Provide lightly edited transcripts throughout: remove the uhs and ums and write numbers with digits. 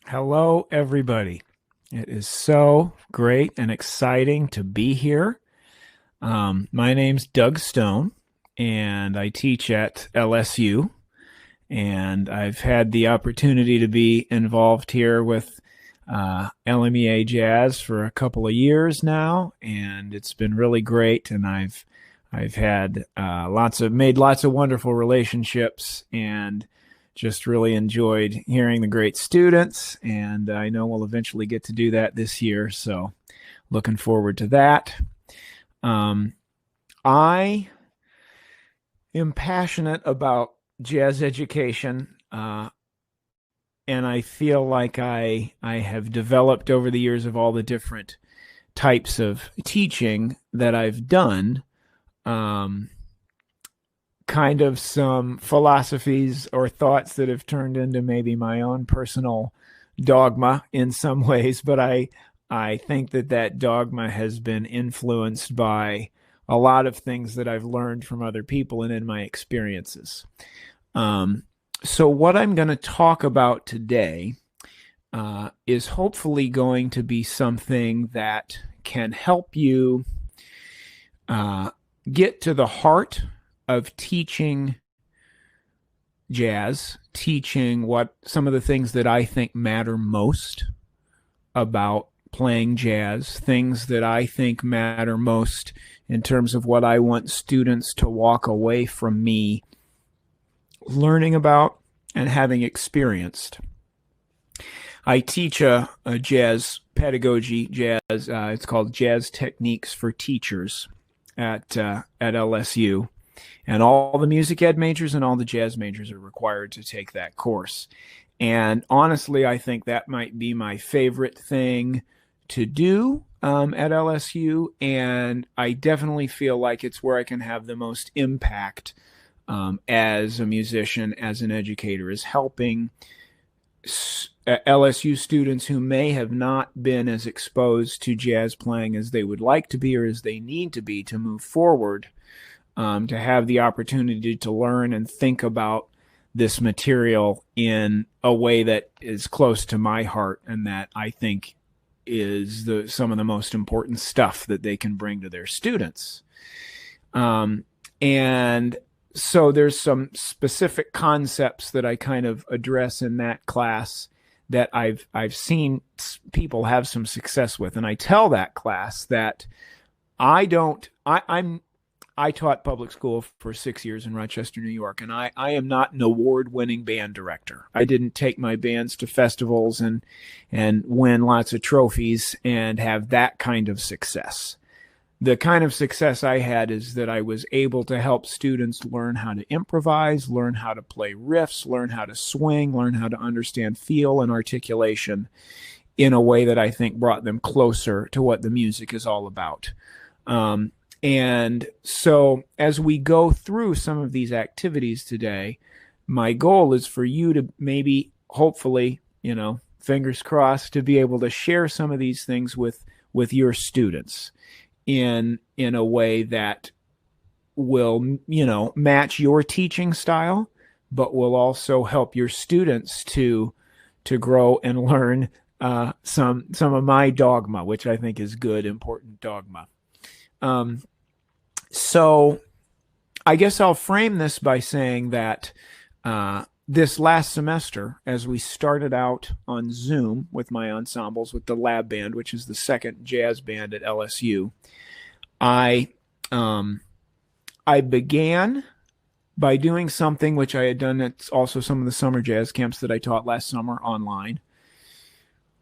Hello, everybody. It is so great and exciting to be here. My name's Doug Stone, and I teach at LSU. And I've had the opportunity to be involved here with LMEA Jazz for a couple of years now, and it's been really great. And I've had made lots of wonderful relationships, and just really enjoyed hearing the great students, and I know we'll eventually get to do that this year, so looking forward to that. I am passionate about jazz education, and I feel like I have developed over the years of all the different types of teaching that I've done, kind of some philosophies or thoughts that have turned into maybe my own personal dogma in some ways, but I think that dogma has been influenced by a lot of things that I've learned from other people and in my experiences. So what I'm going to talk about today is hopefully going to be something that can help you get to the heart of teaching jazz, teaching what some of the things that I think matter most about playing jazz, things that I think matter most in terms of what I want students to walk away from me learning about and having experienced. I teach a jazz pedagogy, it's called Jazz Techniques for Teachers at LSU. And all the music ed majors and all the jazz majors are required to take that course. And honestly, I think that might be my favorite thing to do at LSU. And I definitely feel like it's where I can have the most impact as a musician, as an educator, is helping LSU students who may have not been as exposed to jazz playing as they would like to be or as they need to be to move forward. To have the opportunity to learn and think about this material in a way that is close to my heart and that I think is some of the most important stuff that they can bring to their students. And so there's some specific concepts that I kind of address in that class that I've seen people have some success with. And I tell that class that I taught public school for 6 years in Rochester, New York, and I am not an award-winning band director. I didn't take my bands to festivals and win lots of trophies and have that kind of success. The kind of success I had is that I was able to help students learn how to improvise, learn how to play riffs, learn how to swing, learn how to understand feel and articulation in a way that I think brought them closer to what the music is all about. And so as we go through some of these activities today, my goal is for you to maybe, hopefully, fingers crossed, to be able to share some of these things with your students in a way that will, match your teaching style, but will also help your students to grow and learn some of my dogma, which I think is good, important dogma. So I guess I'll frame this by saying that this last semester, as we started out on Zoom with my ensembles, with the lab band, which is the second jazz band at LSU, I began by doing something which I had done at also some of the summer jazz camps that I taught last summer online,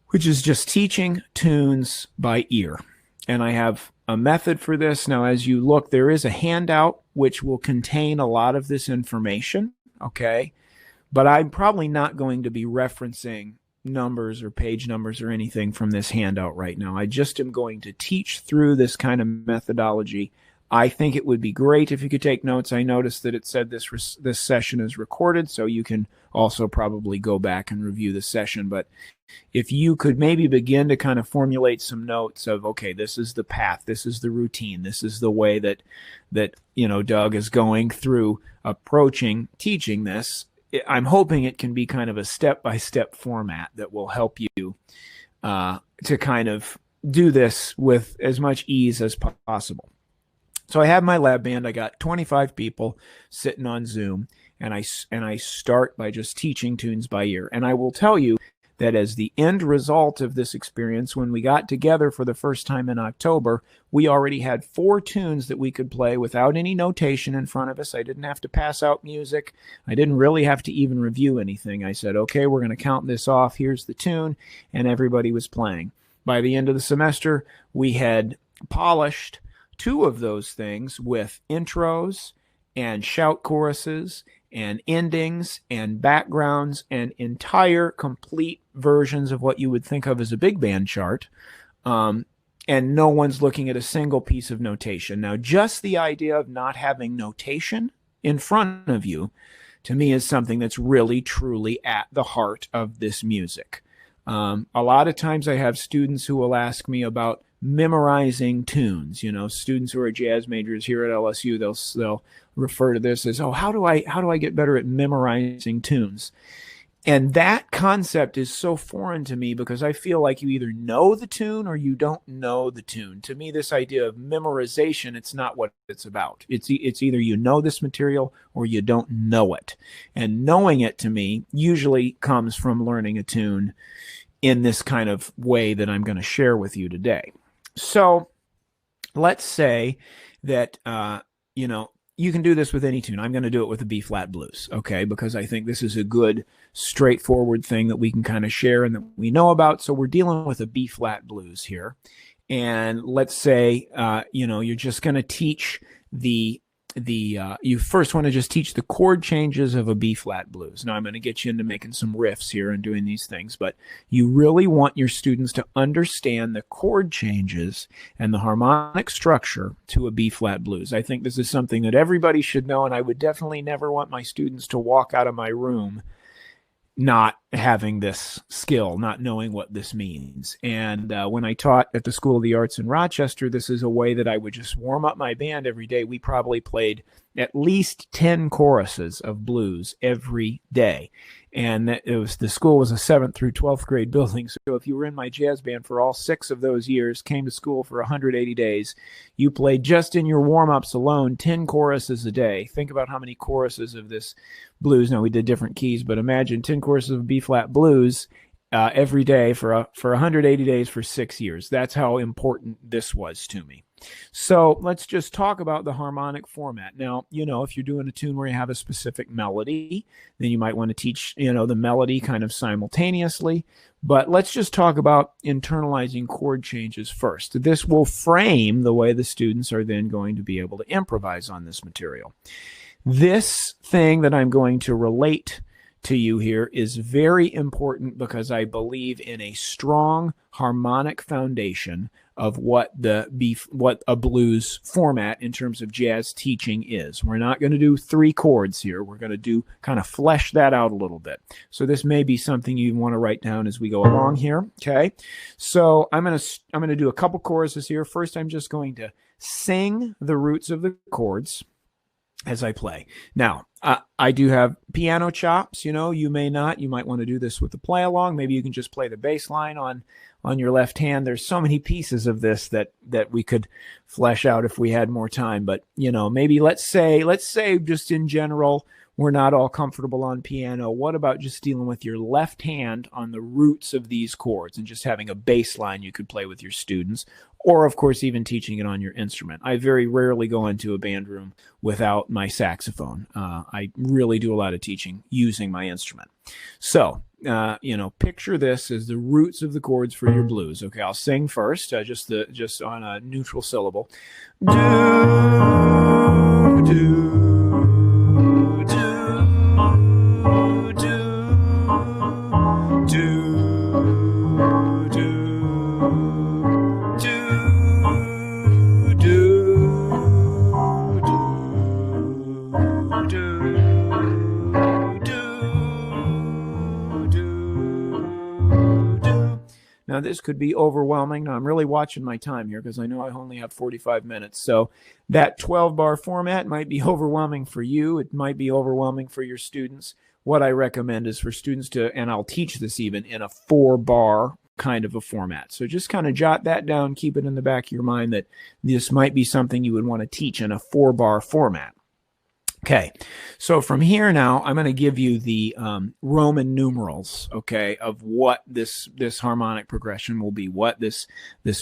which is just teaching tunes by ear. And I have a method for this. Now, as you look, there is a handout which will contain a lot of this information, okay? But I'm probably not going to be referencing numbers or page numbers or anything from this handout right now. I just am going to teach through this kind of methodology. I think it would be great if you could take notes. I noticed that it said this session is recorded, so you can also probably go back and review the session. But if you could maybe begin to kind of formulate some notes of, okay, this is the path, this is the routine, this is the way that Doug is going through approaching teaching this, I'm hoping it can be kind of a step-by-step format that will help you to kind of do this with as much ease as possible. So I have my lab band. I got 25 people sitting on Zoom, and I start by just teaching tunes by ear. And I will tell you that as the end result of this experience, when we got together for the first time in October, we already had 4 tunes that we could play without any notation in front of us. I didn't have to pass out music. I didn't really have to even review anything. I said, okay, we're going to count this off. Here's the tune, and everybody was playing. By the end of the semester, we had polished 2 of those things with intros and shout choruses and endings and backgrounds and entire complete versions of what you would think of as a big band chart. And no one's looking at a single piece of notation. Now, just the idea of not having notation in front of you, to me, is something that's really, truly at the heart of this music. A lot of times I have students who will ask me about memorizing tunes. You know, students who are jazz majors here at LSU, they'll refer to this as, oh, how do I get better at memorizing tunes? And that concept is so foreign to me because I feel like you either know the tune or you don't know the tune. To me, this idea of memorization, it's not what it's about. It's either you know this material or you don't know it. And knowing it, to me, usually comes from learning a tune in this kind of way that I'm going to share with you today. So let's say that, you can do this with any tune. I'm going to do it with a B-flat blues, okay, because I think this is a good, straightforward thing that we can kind of share and that we know about. So we're dealing with a B-flat blues here. And let's say, you're just going to teach you first want to just teach the chord changes of a B-flat blues. Now, I'm going to get you into making some riffs here and doing these things, but you really want your students to understand the chord changes and the harmonic structure to a B-flat blues. I think this is something that everybody should know, and I would definitely never want my students to walk out of my room not having this skill, not knowing what this means. And when I taught at the School of the Arts in Rochester, this is a way that I would just warm up my band every day. We probably played at least 10 choruses of blues every day. And the school was a 7th through 12th grade building. So if you were in my jazz band for all 6 of those years, came to school for 180 days, you played just in your warm-ups alone 10 choruses a day. Think about how many choruses of this blues. Now, we did different keys, but imagine 10 choruses of B-flat blues every day for 180 days for 6 years. That's how important this was to me. So let's just talk about the harmonic format. Now, if you're doing a tune where you have a specific melody, then you might want to teach, the melody kind of simultaneously. But let's just talk about internalizing chord changes first. This will frame the way the students are then going to be able to improvise on this material. This thing that I'm going to relate to you here is very important because I believe in a strong harmonic foundation of what a blues format in terms of jazz teaching is. We're not going to do 3 chords here. We're going to kind of flesh that out a little bit. So this may be something you want to write down as we go along here. Okay. So I'm going to do a couple choruses here. First, I'm just going to sing the roots of the chords as I play. Now, I do have piano chops. You may not. You might want to do this with the play along. Maybe you can just play the bass line on your left hand. There's so many pieces of this that we could flesh out if we had more time. But, maybe let's say just in general, we're not all comfortable on piano. What about just dealing with your left hand on the roots of these chords and just having a bass line you could play with your students? Or, of course, even teaching it on your instrument. I very rarely go into a band room without my saxophone. I really do a lot of teaching using my instrument. So, picture this as the roots of the chords for your blues. Okay, I'll sing first, just on a neutral syllable. Do, do, do, do, do. Now Now, this could be overwhelming. Now, I'm really watching my time here because I know I only have 45 minutes. So that 12-bar format might be overwhelming for you. It might be overwhelming for your students. What I recommend is for students to, and I'll teach this even in a 4-bar kind of a format. So just kind of jot that down, keep it in the back of your mind that this might be something you would want to teach in a 4-bar format. Okay, so from here now, I'm going to give you the Roman numerals, okay, of what this harmonic progression will be, what this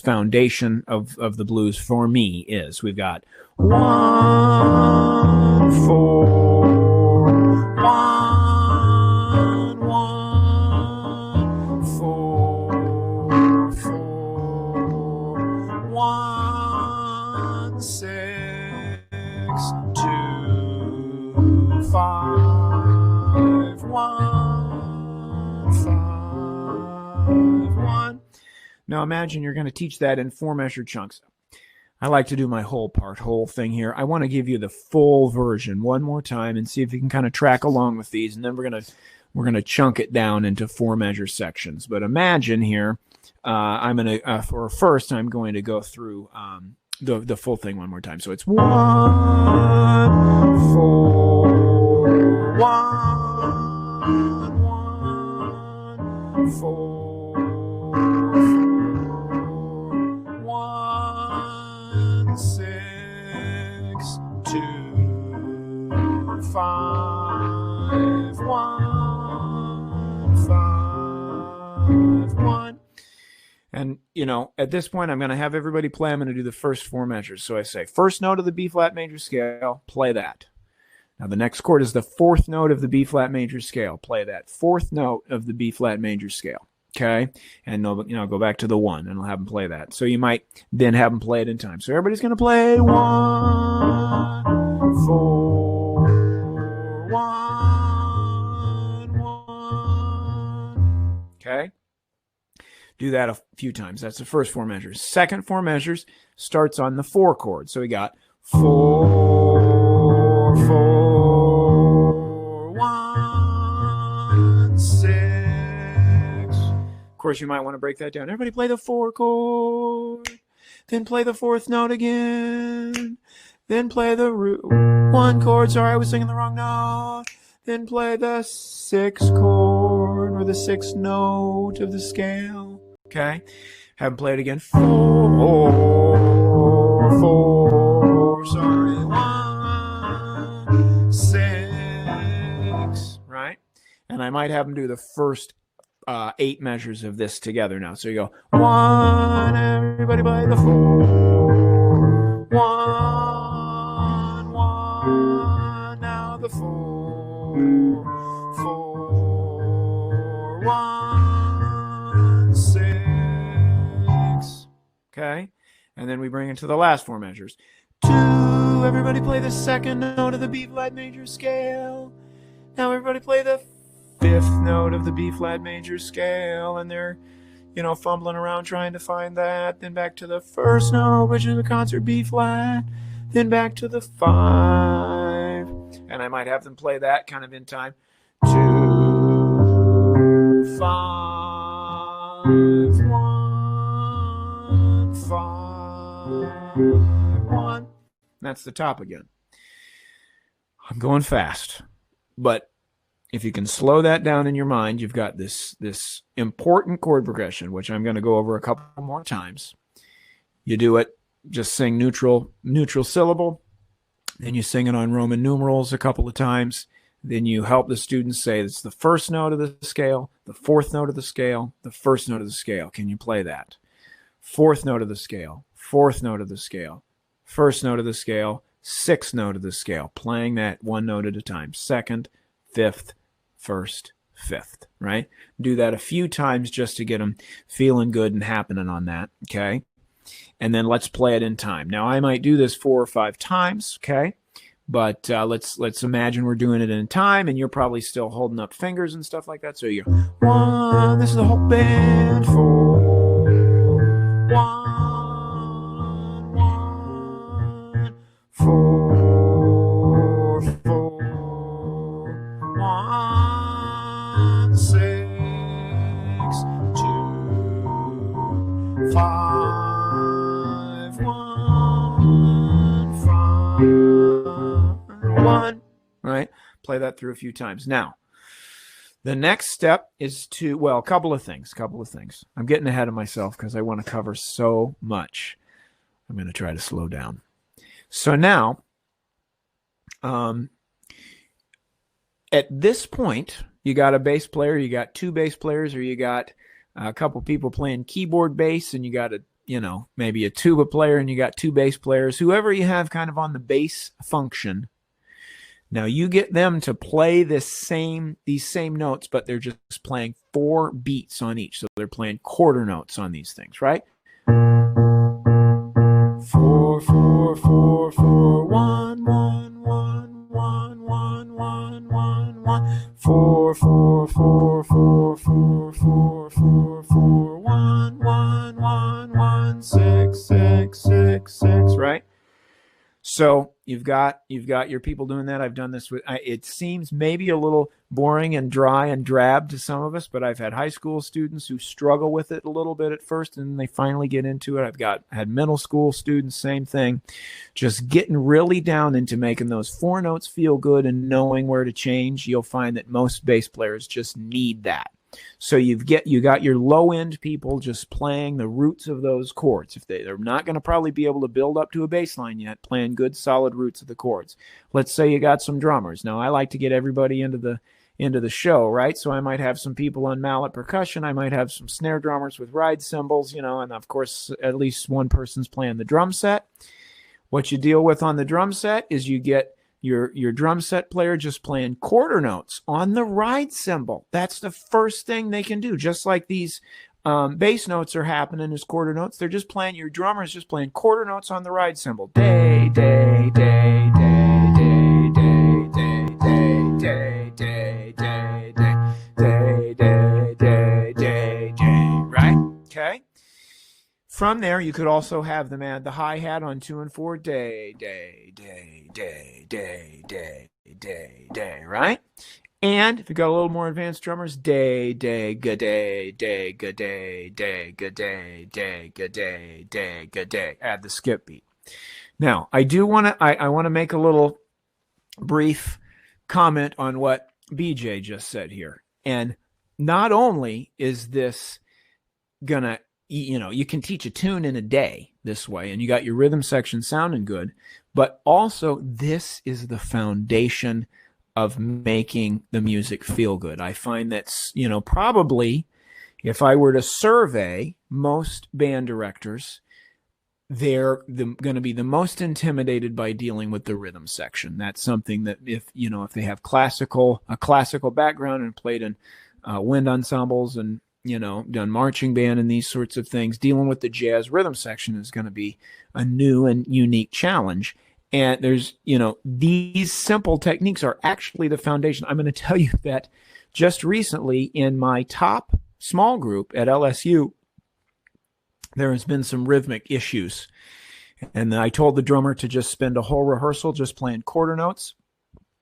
foundation of the blues for me is. We've got 1, 4, 1, 1, 4, 4, 1, 6, 2, 5, 1, 5, 1. Now imagine you're going to teach that in 4-measure chunks. I like to do my whole thing here. I want to give you the full version one more time and see if you can kind of track along with these, and then we're going to chunk it down into 4-measure sections. But imagine here, I'm going to first I'm going to go through the full thing one more time. So it's 1, 4, 1, 1, 4, 1, 6, 2, 5, 1, 5, 1. And, you know, at this point, I'm going to have everybody play. I'm going to do the first 4 measures. So I say, first note of the B-flat major scale, play that. Now, the next chord is the 4th note of the B-flat major scale. Play that 4th note of the B-flat major scale. Okay? And, you know, go back to the 1, and I'll have them play that. So you might then have them play it in time. So everybody's going to play 1, 4, 1, 1. Okay? Do that a few times. That's the first 4 measures. Second 4 measures starts on the 4 chord. So we got 4, 4, 1, 6. Of course, you might want to break that down. Everybody play the 4 chord. Then play the 4th note again. Then play the 1 chord. Sorry, I was singing the wrong note. Then play the 6th chord, or the 6th note of the scale. Okay? Have them play it again. 4, 4, sorry, 1, 6, right? And I might have them do the first 8 measures of this together now. So you go 1, everybody play the 4, 1, 1, now the 4, 4, 1, 6. Okay? And then we bring it to the last 4 measures. 2, everybody play the 2nd note of the B-flat major scale. Now everybody play the 5th note of the B-flat major scale, and they're, you know, fumbling around trying to find that. Then back to the 1st note, which is the concert B-flat. Then back to the 5, and I might have them play that kind of in time. 2, 5, 1, 5, 1. That's the top again. I'm going fast, but if you can slow that down in your mind, you've got this important chord progression, which I'm going to go over a couple more times. You do it, just sing neutral syllable. Then you sing it on Roman numerals a couple of times. Then you help the students say it's the 1st note of the scale, the 4th note of the scale, the 1st note of the scale. Can you play that? 4th note of the scale, 4th note of the scale, 1st note of the scale, 6th note of the scale. Playing that 1 note at a time. 2nd, 5th, 1st, 5th, right? Do that a few times just to get them feeling good and happening on that, okay? And then let's play it in time. Now, I might do this 4 or 5 times, okay? But let's imagine we're doing it in time, and you're probably still holding up fingers and stuff like that. So you go, 1, this is the whole band, 4, 1, 1, 4, 4, 1, 6, 2, Play that through a few times. Now, the next step is to, well, a couple of things. I'm getting ahead of myself because I want to cover so much. I'm going to try to slow down. So now, at this point, you got a bass player, you got two bass players, or you got a couple people playing keyboard bass, and you got maybe a tuba player, and you got two bass players, whoever you have kind of on the bass function. Now you get them to play these same notes, but they're just playing 4 beats on each. So they're playing quarter notes on these things, right? 4 4 4 4 1 1 1 1 1 1 1 1 4 4 4 4 4 4 4 4 1 1 1 1 6 6 6 6, right? So you've got your people doing that. I've done this with. It seems maybe a little boring and dry and drab to some of us, but I've had high school students who struggle with it a little bit at first, and they finally get into it. I've had middle school students, same thing, just getting really down into making those 4 notes feel good and knowing where to change. You'll find that most bass players just need that. So you got your low end people just playing the roots of those chords. If they're not going to probably be able to build up to a bass line yet, playing good solid roots of the chords. Let's say you got some drummers. Now I like to get everybody into the show, right? So I might have some people on mallet percussion. I might have some snare drummers with ride cymbals, and of course at least one person's playing the drum set. What you deal with on the drum set is you get your drum set player just playing quarter notes on the ride cymbal. That's the first thing they can do. Just like these bass notes are happening as quarter notes, they're just playing, your drummer's just playing quarter notes on the ride cymbal. Day, day, day, day, day, day, day, day, day, day, day, day, day, day, day, day, right? Okay. From there, you could also have them add the hi-hat on 2 and 4. Day, day, day, day, day, day, day, day, right? And if you got a little more advanced drummers, day, day, good day, day, good day, day, good day, day, good day, day, good day. Add the skip beat. Now, I want to make a little brief comment on what BJ just said here. And not only is this gonna, you can teach a tune in a day this way, and you got your rhythm section sounding good, but also this is the foundation of making the music feel good. I find that's, probably if I were to survey most band directors, they're going to be the most intimidated by dealing with the rhythm section. That's something that if they have a classical background and played in wind ensembles and done marching band and these sorts of things, dealing with the jazz rhythm section is going to be a new and unique challenge. And there's, these simple techniques are actually the foundation. I'm going to tell you that just recently in my top small group at LSU, there has been some rhythmic issues. And I told the drummer to just spend a whole rehearsal just playing quarter notes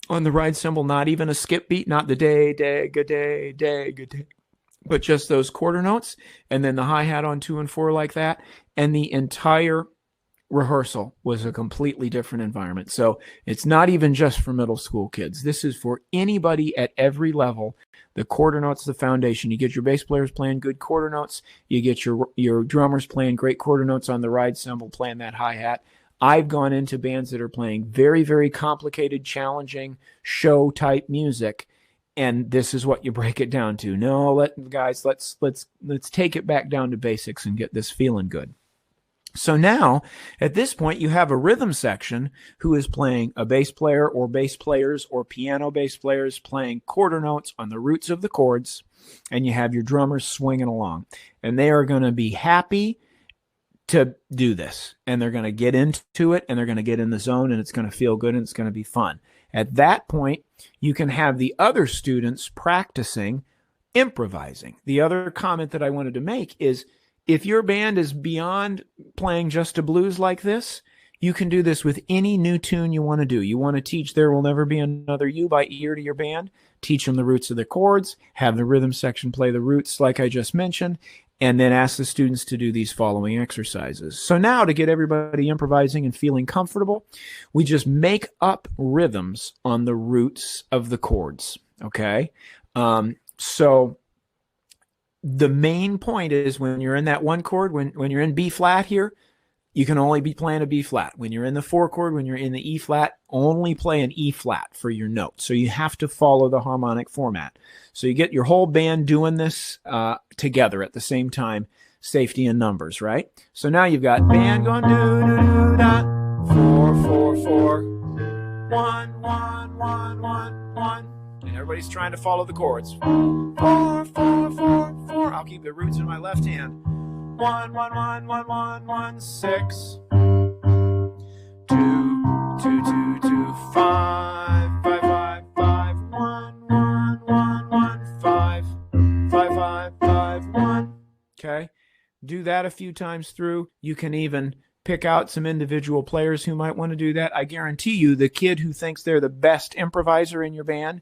on the ride cymbal, not even a skip beat, not the day, day, good day, day, good day, but just those quarter notes, and then the hi-hat on 2 and 4 like that. And the entire rehearsal was a completely different environment. So it's not even just for middle school kids. This is for anybody at every level. The quarter notes, the foundation. You get your bass players playing good quarter notes. You get your drummers playing great quarter notes on the ride cymbal, playing that hi-hat. I've gone into bands that are playing very, very complicated, challenging show-type music, and this is what you break it down to. No, let's take it back down to basics and get this feeling good. So now, at this point, you have a rhythm section who is playing a bass player or bass players or piano bass players playing quarter notes on the roots of the chords, and you have your drummers swinging along. And they are going to be happy to do this, and they're going to get into it, and they're going to get in the zone, and it's going to feel good, and it's going to be fun. At that point, you can have the other students practicing improvising. The other comment that I wanted to make is, if your band is beyond playing just a blues like this, you can do this with any new tune you want to do. You want to teach There Will Never Be Another You by ear to your band, teach them the roots of the chords, have the rhythm section play the roots like I just mentioned, and then ask the students to do these following exercises. So now, to get everybody improvising and feeling comfortable, we just make up rhythms on the roots of the chords, okay? So the main point is, when you're in that one chord, when you're in B flat here, you can only be playing a B flat. When you're in the 4 chord, when you're in the E flat, only play an E flat for your note. So you have to follow the harmonic format. So you get your whole band doing this together at the same time, safety in numbers, right? So now you've got band going do do do da, 4 4 4, 1 1 1 1 1, and everybody's trying to follow the chords. 4 4 4 4. I'll keep the roots in my left hand. 1 1 1 1 1 1 6 2 2 2 2 5 5 5 5 1 1 1 1 5 5 5 5 1. Okay, do that a few times through. You can even pick out some individual players who might want to do that. I guarantee you, the kid who thinks they're the best improviser in your band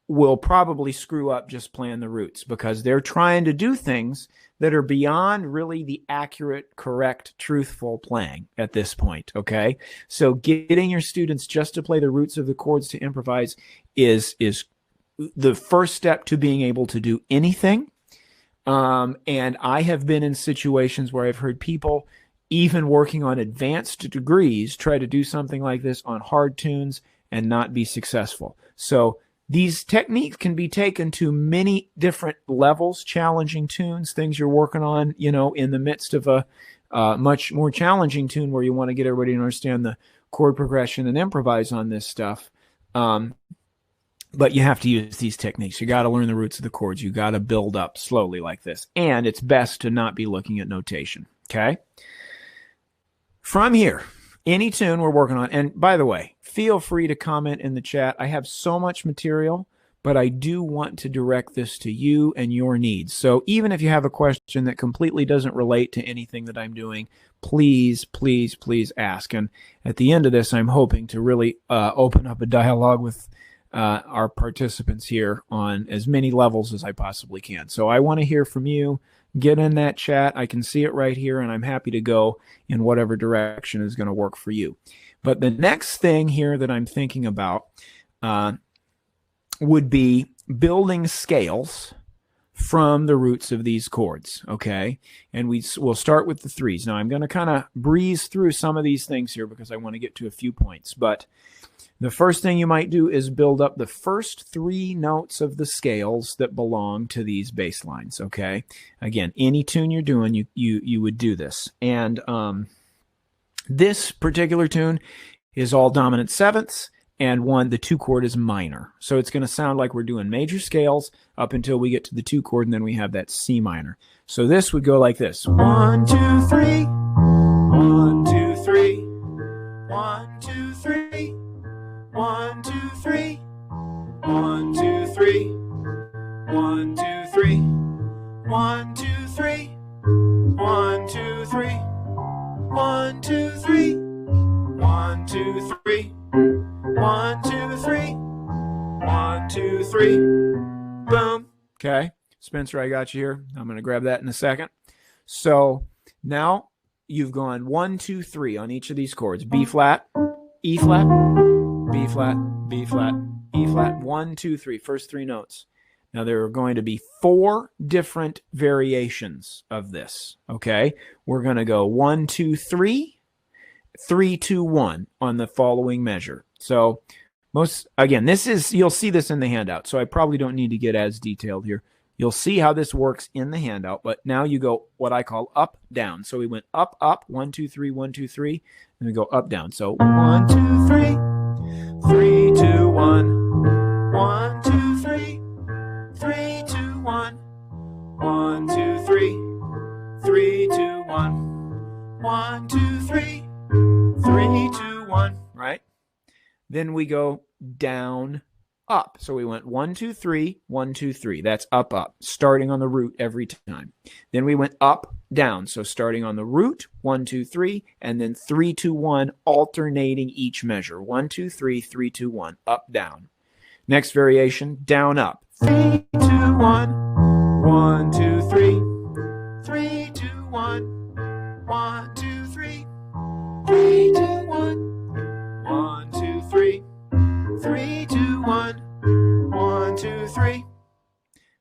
will probably screw up just playing the roots, because they're trying to do things that are beyond really the accurate, correct, truthful playing at this point, okay? So getting your students just to play the roots of the chords to improvise is the first step to being able to do anything. And I have been in situations where I've heard people, even working on advanced degrees, try to do something like this on hard tunes and not be successful. So these techniques can be taken to many different levels, challenging tunes, things you're working on, you know, in the midst of a much more challenging tune where you want to get everybody to understand the chord progression and improvise on this stuff. But you have to use these techniques. You got to learn the roots of the chords. You got to build up slowly like this. And it's best to not be looking at notation, okay? From here, any tune we're working on, and by the way, feel free to comment in the chat. I have so much material, but I do want to direct this to you and your needs. So even if you have a question that completely doesn't relate to anything that I'm doing, please, please, please ask. And at the end of this, I'm hoping to really open up a dialogue with our participants here on as many levels as I possibly can. So I want to hear from you. Get in that chat. I can see it right here, and I'm happy to go in whatever direction is going to work for you. But the next thing here that I'm thinking about would be building scales from the roots of these chords, okay? And we'll start with the threes. Now, I'm going to kind of breeze through some of these things here because I want to get to a few points. But the first thing you might do is build up the first 3 notes of the scales that belong to these bass lines, okay? Again, any tune you're doing, you would do this. And this particular tune is all dominant sevenths, and the 2 chord is minor. So it's going to sound like we're doing major scales up until we get to the 2 chord, and then we have that C minor. So this would go like this. 1 2 3 1 2 3 1 2 3 1 2 3 1 2 3 1 2 3 1 2 3 1 2 3 1 2 3 1 2 3 1 2 3 1 2 3. Boom. Okay, Spencer, I got you here. I'm going to grab that in a second. So now you've gone 1 2 3 on each of these chords. B flat, E flat, B flat, B flat, E flat, 1 2 3, first 3 notes. Now there are going to be 4 different variations of this, okay? We're going to go 1 2 3 3 2 1 on the following measure. So again, you'll see this in the handout, so I probably don't need to get as detailed here. You'll see how this works in the handout, but now you go what I call up, down. So we went up, up, 1 2 3 1 2 3, and we go up, down. So 1 2 3 3 2 1 1 2 3 3 2 1 1 2 3 3 2 1 1 2 3 3 2 1, right? Then we go down, up. So we went 1 2 3 1 2 3. That's up, up, starting on the root every time. Then we went up, down. So starting on the root, 1 2 3, and then 3 2 1, alternating each measure. 1 2 3 3 2 1, up, down. Next variation, down, up. 3 2 1 1 2 3 3 1. 1, 2, 3. 3, 2, 1. 1, 2, 3. 3, 2, 1. 1, 2, 3.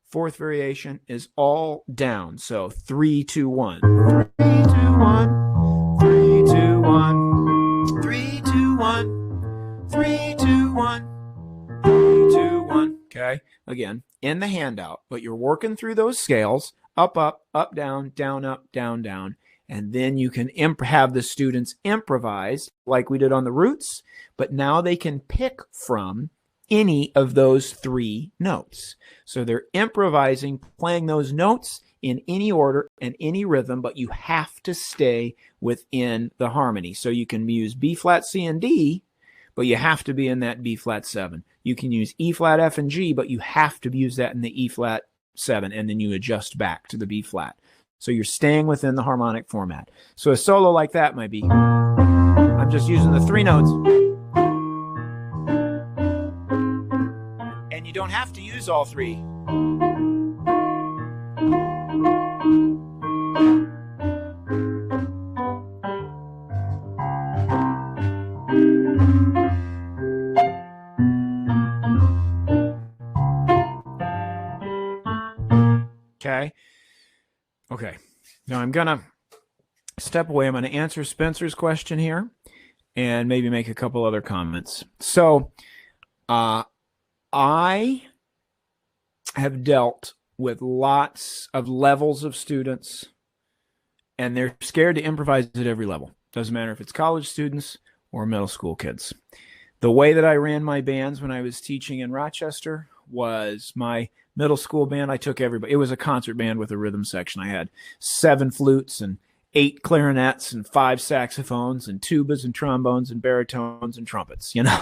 Fourth variation is all down. So 3, 2, 1. 3, 2, 1. 3, 2, 1. 3, 2, 1. 3, 2, 1. 3, 2, 1. Okay. Again, in the handout, but you're working through those scales, up, up, up, down, up, down, down. And then you can have the students improvise like we did on the roots, but now they can pick from any of those 3 notes. So they're improvising, playing those notes in any order and any rhythm, but you have to stay within the harmony. So you can use B flat, C, and D, but you have to be in that B flat 7. You can use E flat, F, and G, but you have to use that in the E flat 7, and then you adjust back to the B flat. So you're staying within the harmonic format. So a solo like that might be, I'm just using the 3 notes. And you don't have to use all 3. Okay. Now I'm going to step away. I'm going to answer Spencer's question here and maybe make a couple other comments. So I have dealt with lots of levels of students, and they're scared to improvise at every level. Doesn't matter if it's college students or middle school kids. The way that I ran my bands when I was teaching in Rochester was my middle school band. I took everybody. It was a concert band with a rhythm section. I had 7 flutes and 8 clarinets and 5 saxophones and tubas and trombones and baritones and trumpets. You know,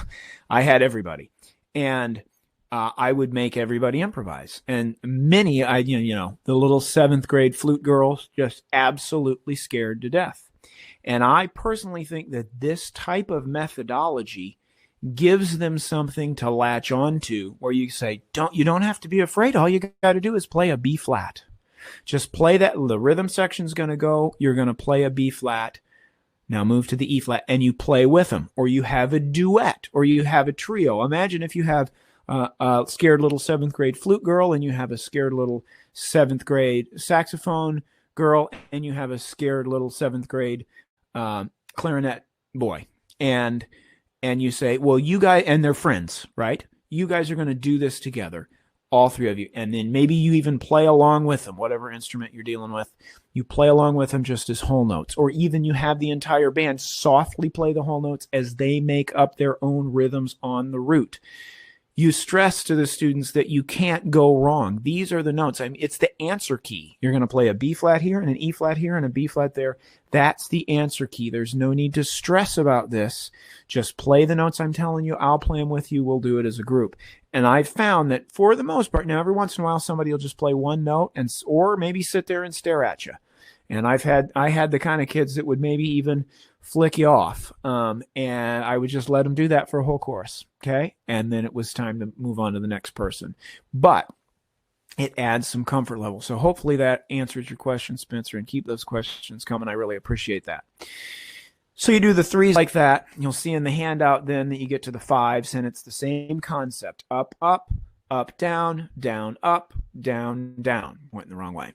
I had everybody. And I would make everybody improvise. And many, the little 7th grade flute girls just absolutely scared to death. And I personally think that this type of methodology gives them something to latch onto, where you say, you don't have to be afraid. All you got to do is play a B flat. Just play that. The rhythm section's going to go. You're going to play a B flat. Now move to the E flat, and you play with them, or you have a duet, or you have a trio. Imagine if you have a scared little 7th grade flute girl, and you have a scared little 7th grade saxophone girl, and you have a scared little 7th grade clarinet boy. And you say, well, you guys, and they're friends, right? You guys are going to do this together, all 3 of you. And then maybe you even play along with them, whatever instrument you're dealing with. You play along with them just as whole notes. Or even you have the entire band softly play the whole notes as they make up their own rhythms on the root. You stress to the students that you can't go wrong. These are the notes. I mean, it's the answer key. You're going to play a B flat here and an E flat here and a B flat there. That's the answer key. There's no need to stress about this. Just play the notes I'm telling you. I'll play them with you. We'll do it as a group. And I've found that for the most part, now every once in a while somebody will just play one note or maybe sit there and stare at you. And I had the kind of kids that would maybe even flick you off. And I would just let them do that for a whole course. Okay. And then it was time to move on to the next person. But it adds some comfort level. So hopefully that answers your question, Spencer, and keep those questions coming. I really appreciate that. So you do the 3s like that. You'll see in the handout then that you get to the 5s, and it's the same concept. Up, up, up, down, down, up, down, down. Went in the wrong way.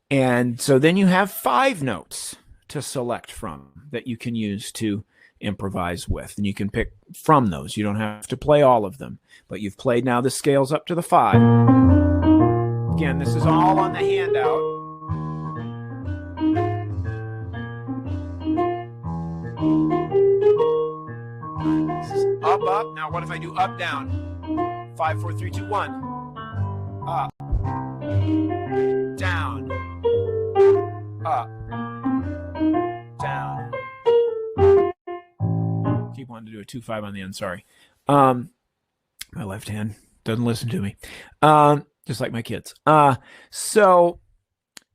And so then you have 5 notes to select from that you can use to improvise with. And you can pick from those. You don't have to play all of them. But you've played now the scales up to the 5. Again, this is all on the handout. This is up, up. Now what if I do up, down? 5, 4, 3, 2, 1. Up. Down. Up. Down. Keep wanting to do a 2-5 on the end, sorry. My left hand doesn't listen to me. Just like my kids. So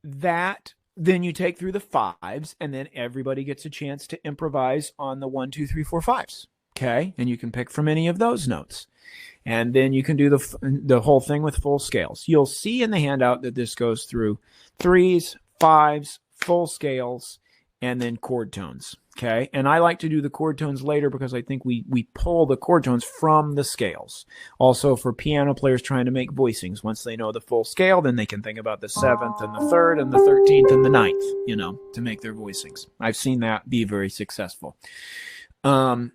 that, then you take through the 5s, and then everybody gets a chance to improvise on the 1, 2, 3, 4, 5s. Okay, and you can pick from any of those notes. And then you can do the whole thing with full scales. You'll see in the handout that this goes through 3s, 5s, full scales, and then chord tones. Okay. And I like to do the chord tones later because I think we pull the chord tones from the scales. Also, for piano players trying to make voicings, once they know the full scale, then they can think about the 7th and the 3rd and the 13th and the 9th, to make their voicings. I've seen that be very successful. Now,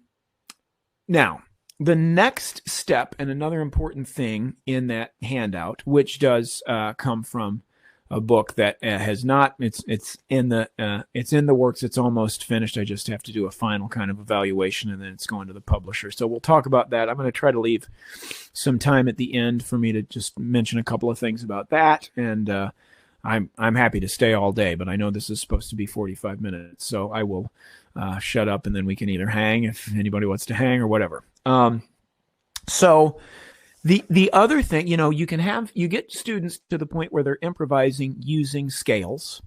the next step and another important thing in that handout, which does come from a book that has not, it's in the works. It's almost finished. I just have to do a final kind of evaluation, and then it's going to the publisher. So we'll talk about that. I'm going to try to leave some time at the end for me to just mention a couple of things about that. And I'm happy to stay all day, but I know this is supposed to be 45 minutes. So I will shut up, and then we can either hang if anybody wants to hang or whatever. So the other thing, you get students to the point where they're improvising using scales,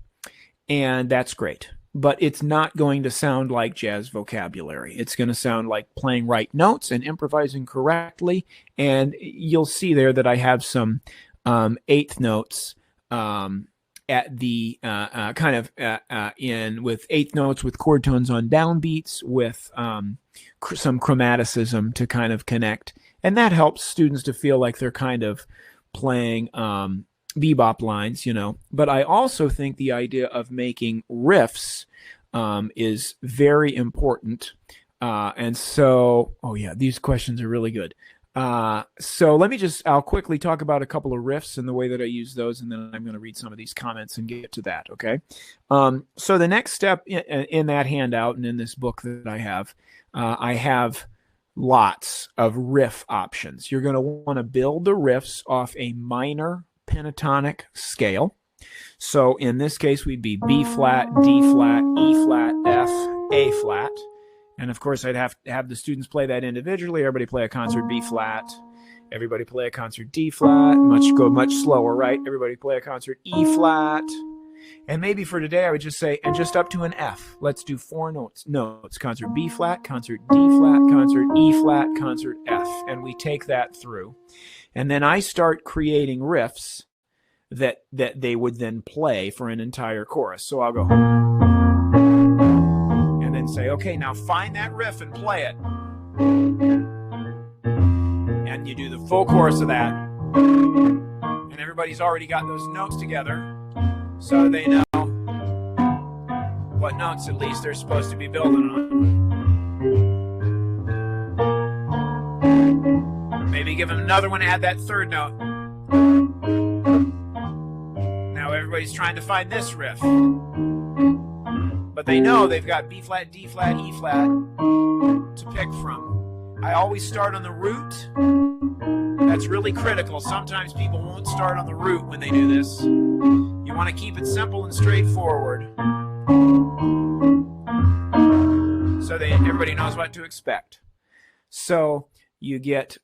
and that's great. But it's not going to sound like jazz vocabulary. It's going to sound like playing right notes and improvising correctly. And you'll see there that I have some eighth notes at the in with eighth notes with chord tones on downbeats with some chromaticism to kind of connect. And that helps students to feel like they're kind of playing bebop lines, But I also think the idea of making riffs is very important. And so, these questions are really good. So I'll quickly talk about a couple of riffs and the way that I use those, and then I'm going to read some of these comments and get to that, okay? So the next step in that handout and in this book that I have lots of riff options. You're going to want to build the riffs off a minor pentatonic scale. So in this case, we'd be B flat, D flat, E flat, F, A flat. And of course, I'd have to have the students play that individually. Everybody play a concert B flat. Everybody play a concert D flat. Go much slower, right? Everybody play a concert E flat. And maybe for today, I would just say, and just up to an F. Let's do 4 notes. Concert B flat, concert D flat, concert E flat, concert F. And we take that through. And then I start creating riffs that they would then play for an entire chorus. So I'll go, and then say, okay, now find that riff and play it. And you do the full chorus of that. And everybody's already got those notes together, so they know what notes at least they're supposed to be building on. Maybe give them another one, add that third note. Now everybody's trying to find this riff. But they know they've got B flat, D flat, E flat to pick from. I always start on the root. That's really critical. Sometimes people won't start on the root when they do this. You want to keep it simple and straightforward so that everybody knows what to expect. So you get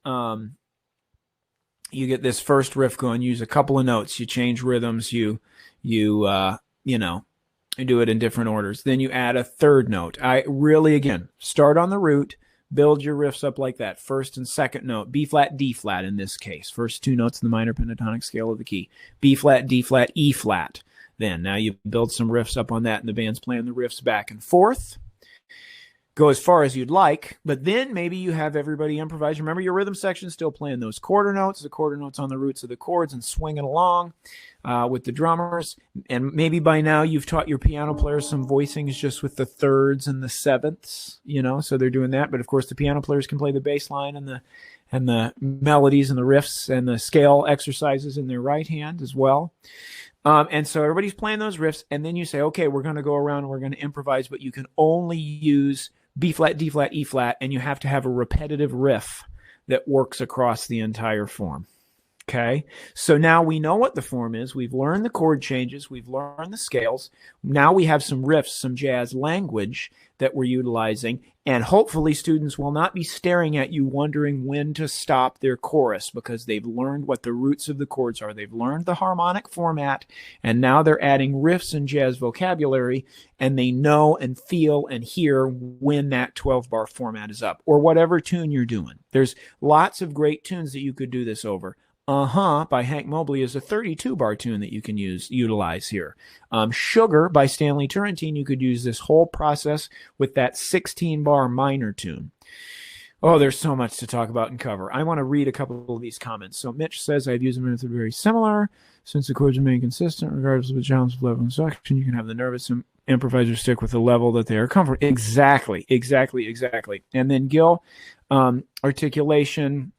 this first riff going. Use a couple of notes. You change rhythms. You do it in different orders. Then you add a third note. I really, again, start on the root. Build your riffs up like that. First and second note, B flat, D flat in this case. First 2 notes in the minor pentatonic scale of the key. B flat, D flat, E flat. Then now you build some riffs up on that, and the band's playing the riffs back and forth. Go as far as you'd like, but then maybe you have everybody improvise. Remember your rhythm section, still playing those quarter notes, the quarter notes on the roots of the chords, and swinging along with the drummers. And maybe by now you've taught your piano players some voicings just with the thirds and the sevenths, so they're doing that. But of course, the piano players can play the bass line and the melodies and the riffs and the scale exercises in their right hand as well. And so everybody's playing those riffs, and then you say, okay, we're going to go around and we're going to improvise, but you can only use B flat, D flat, E flat, and you have to have a repetitive riff that works across the entire form. Okay, so now we know what the form is. We've learned the chord changes. We've learned the scales. Now we have some riffs, some jazz language that we're utilizing, and hopefully students will not be staring at you wondering when to stop their chorus because they've learned what the roots of the chords are. They've learned the harmonic format, and now they're adding riffs and jazz vocabulary, and they know and feel and hear when that 12-bar format is up or whatever tune you're doing. There's lots of great tunes that you could do this over. by Hank Mobley is a 32 bar tune that you can utilize here. Sugar by Stanley Turrentine, you could use this whole process with that 16 bar minor tune. Oh, there's so much to talk about and cover. I want to read a couple of these comments. So Mitch says, I've used a method very similar. Since the chords remain consistent, regardless of the challenge of level and section, you can have the nervous improviser stick with the level that they are comfortable. Exactly. And then Gil, articulation.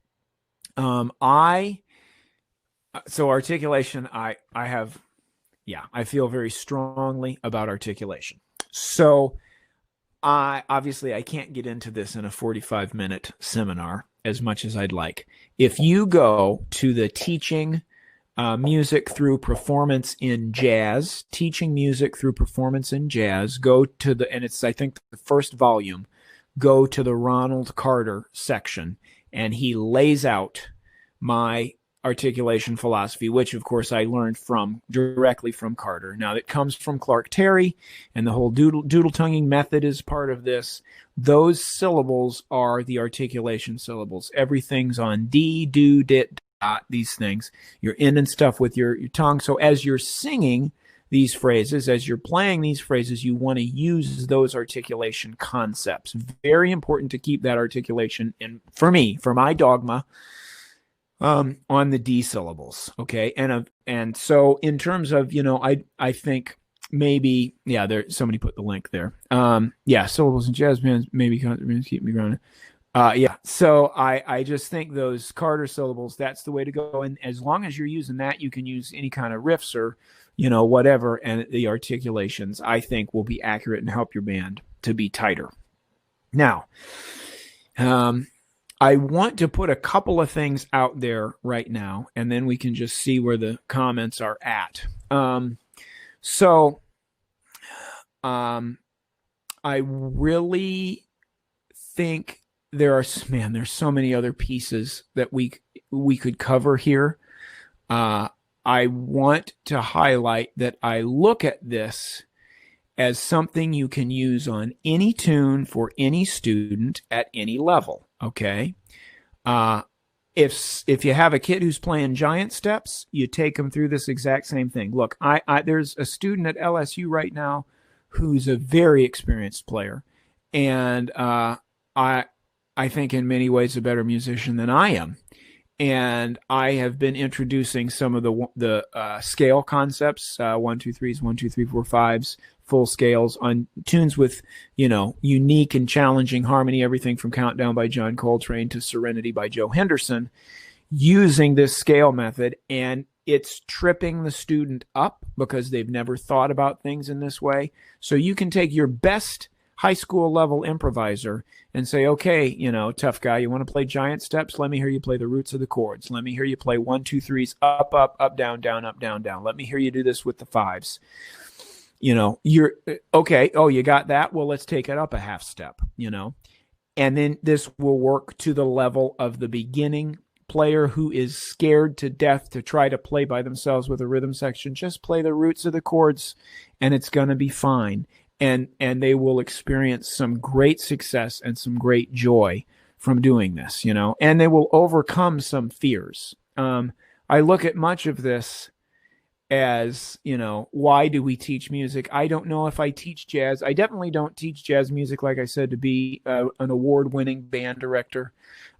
Articulation, I feel very strongly about articulation. So I can't get into this in a 45-minute seminar as much as I'd like. If you go to the teaching music through performance in jazz, go to and it's, I think, the first volume, go to the Ronald Carter section, and he lays out my articulation philosophy, which of course I learned directly from Carter. Now it comes from Clark Terry, and the whole doodle tonguing method is part of this. Those syllables are the articulation syllables. Everything's on D, do, dit, dot, these things. You're ending stuff with your tongue. So as you're singing these phrases, as you're playing these phrases, you want to use those articulation concepts. Very important to keep that articulation in, for my dogma, on the D syllables. Okay. And so in terms of, I think maybe, somebody put the link there. Syllables in jazz bands, maybe keep me grounded. So I just think those Carter syllables, that's the way to go. And as long as you're using that, you can use any kind of riffs or, whatever. And the articulations, I think, will be accurate and help your band to be tighter. Now, I want to put a couple of things out there right now, and then we can just see where the comments are at. I really think there's so many other pieces that we could cover here. I want to highlight that I look at this as something you can use on any tune for any student at any level. Okay. If you have a kid who's playing giant steps, you take them through this exact same thing. Look, there's a student at LSU right now who's a very experienced player, and I think in many ways a better musician than I am. And I have been introducing some of the scale concepts, 1, 2, 3s, 1, 2, 3, 4, 5s, full scales on tunes with, unique and challenging harmony, everything from Countdown by John Coltrane to Serenity by Joe Henderson, using this scale method. And it's tripping the student up because they've never thought about things in this way. So you can take your best high school level improviser and say, okay, tough guy, you want to play giant steps? Let me hear you play the roots of the chords. Let me hear you play 1, 2, 3s, up, up, up, down, down, up, down, down. Let me hear you do this with the 5s. You're okay. Oh, you got that? Well, let's take it up a half step, and then this will work to the level of the beginning player who is scared to death to try to play by themselves with a rhythm section. Just play the roots of the chords and it's going to be fine. And they will experience some great success and some great joy from doing this, and they will overcome some fears. I look at much of this as, why do we teach music? I don't know if I teach jazz. I definitely don't teach jazz music, like I said, to be an award-winning band director.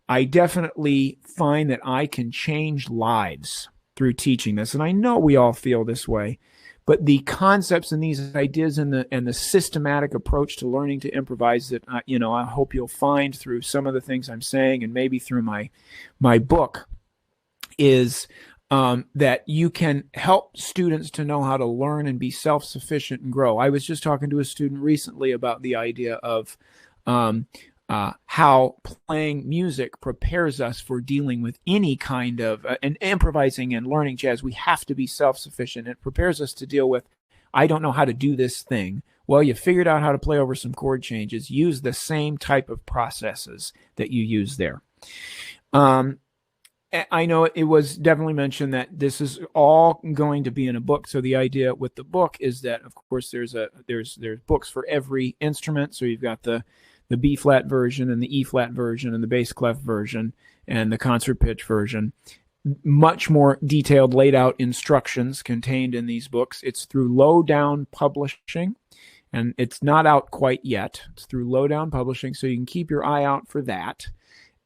I definitely find that I can change lives through teaching this. And I know we all feel this way. But the concepts and these ideas and the systematic approach to learning to improvise that, I hope you'll find through some of the things I'm saying and maybe through my book is that you can help students to know how to learn and be self-sufficient and grow. I was just talking to a student recently about the idea of how playing music prepares us for dealing with any kind of and improvising and learning jazz. We have to be self-sufficient. It prepares us to deal with, I don't know how to do this thing. Well, you figured out how to play over some chord changes. Use the same type of processes that you use there. I know it was definitely mentioned that this is all going to be in a book. So the idea with the book is that, of course, there's books for every instrument. So you've got the B flat version and the E flat version and the bass clef version and the concert pitch version. much more detailed, laid out instructions contained in these books. It's through Lowdown Publishing, and it's not out quite yet. It's through Lowdown Publishing, so you can keep your eye out for that.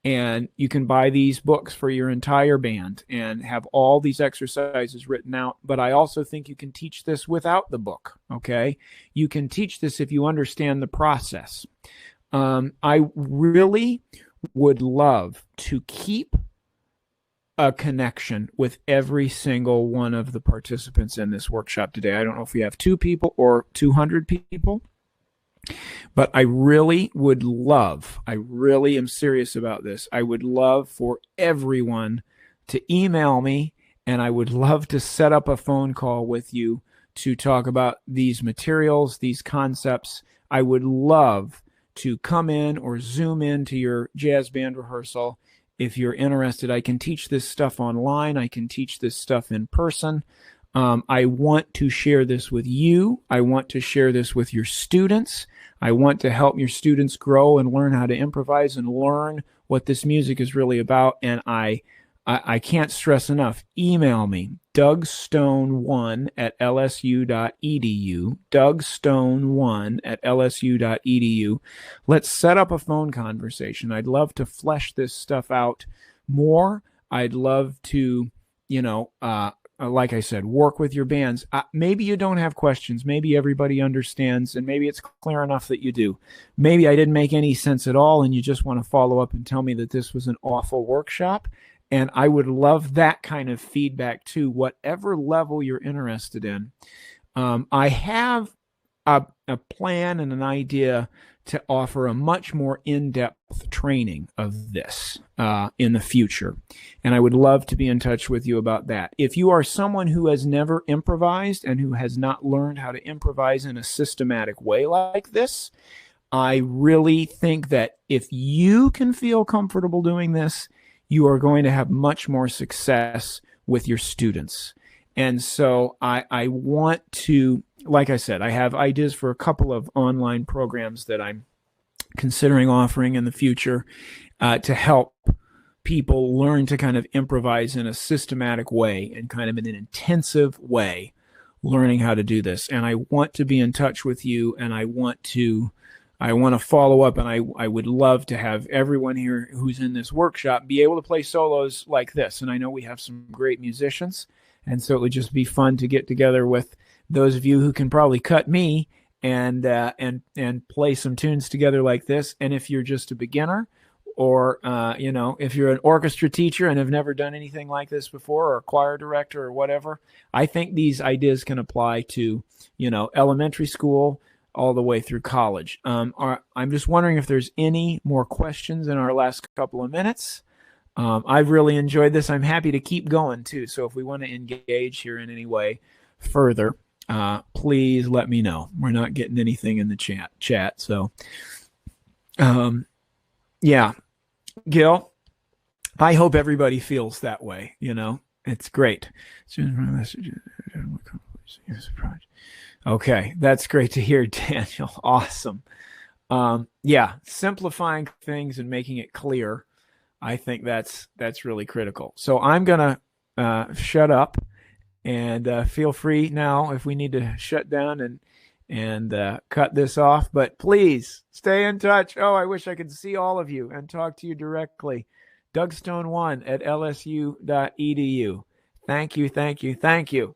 And you can buy these books for your entire band and have all these exercises written out. But I also think you can teach this without the book, okay? You can teach this if you understand the process. I really would love to keep a connection with every single one of the participants in this workshop today. I don't know if we have 2 people or 200 people, but I really would love, I really am serious about this. I would love for everyone to email me, and I would love to set up a phone call with you to talk about these materials, these concepts. I would love to come in or Zoom in to your jazz band rehearsal. If you're interested, I can teach this stuff online. I can teach this stuff in person. I want to share this with you. I want to share this with your students. I want to help your students grow and learn how to improvise and learn what this music is really about. And I can't stress enough, email me, dougstone1@lsu.edu, dougstone1@lsu.edu. Let's set up a phone conversation. I'd love to flesh this stuff out more. I'd love to, like I said, work with your bands. Maybe you don't have questions. Maybe everybody understands, and maybe it's clear enough that you do. Maybe I didn't make any sense at all, and you just want to follow up and tell me that this was an awful workshop. And I would love that kind of feedback too, whatever level you're interested in. I have a plan and an idea to offer a much more in-depth training of this in the future. And I would love to be in touch with you about that. If you are someone who has never improvised and who has not learned how to improvise in a systematic way like this, I really think that if you can feel comfortable doing this, you are going to have much more success with your students. And so I want to, like I said, I have ideas for a couple of online programs that I'm considering offering in the future to help people learn to kind of improvise in a systematic way and kind of in an intensive way, learning how to do this. And I want to be in touch with you, and I want to follow up, and I would love to have everyone here who's in this workshop be able to play solos like this. And I know we have some great musicians, and so it would just be fun to get together with those of you who can probably cut me and play some tunes together like this. And if you're just a beginner, or if you're an orchestra teacher and have never done anything like this before, or a choir director or whatever, I think these ideas can apply to elementary school all the way through college. I'm just wondering if there's any more questions in our last couple of minutes. I've really enjoyed this. I'm happy to keep going too. So if we want to engage here in any way further, please let me know. We're not getting anything in the chat. So, yeah, Gil, I hope everybody feels that way. It's great. Okay, that's great to hear, Daniel. Awesome. Yeah, simplifying things and making it clear, I think that's really critical. So I'm going to shut up, and feel free now if we need to shut down and cut this off. But please stay in touch. Oh, I wish I could see all of you and talk to you directly. dougstone1@lsu.edu. Thank you, thank you, thank you.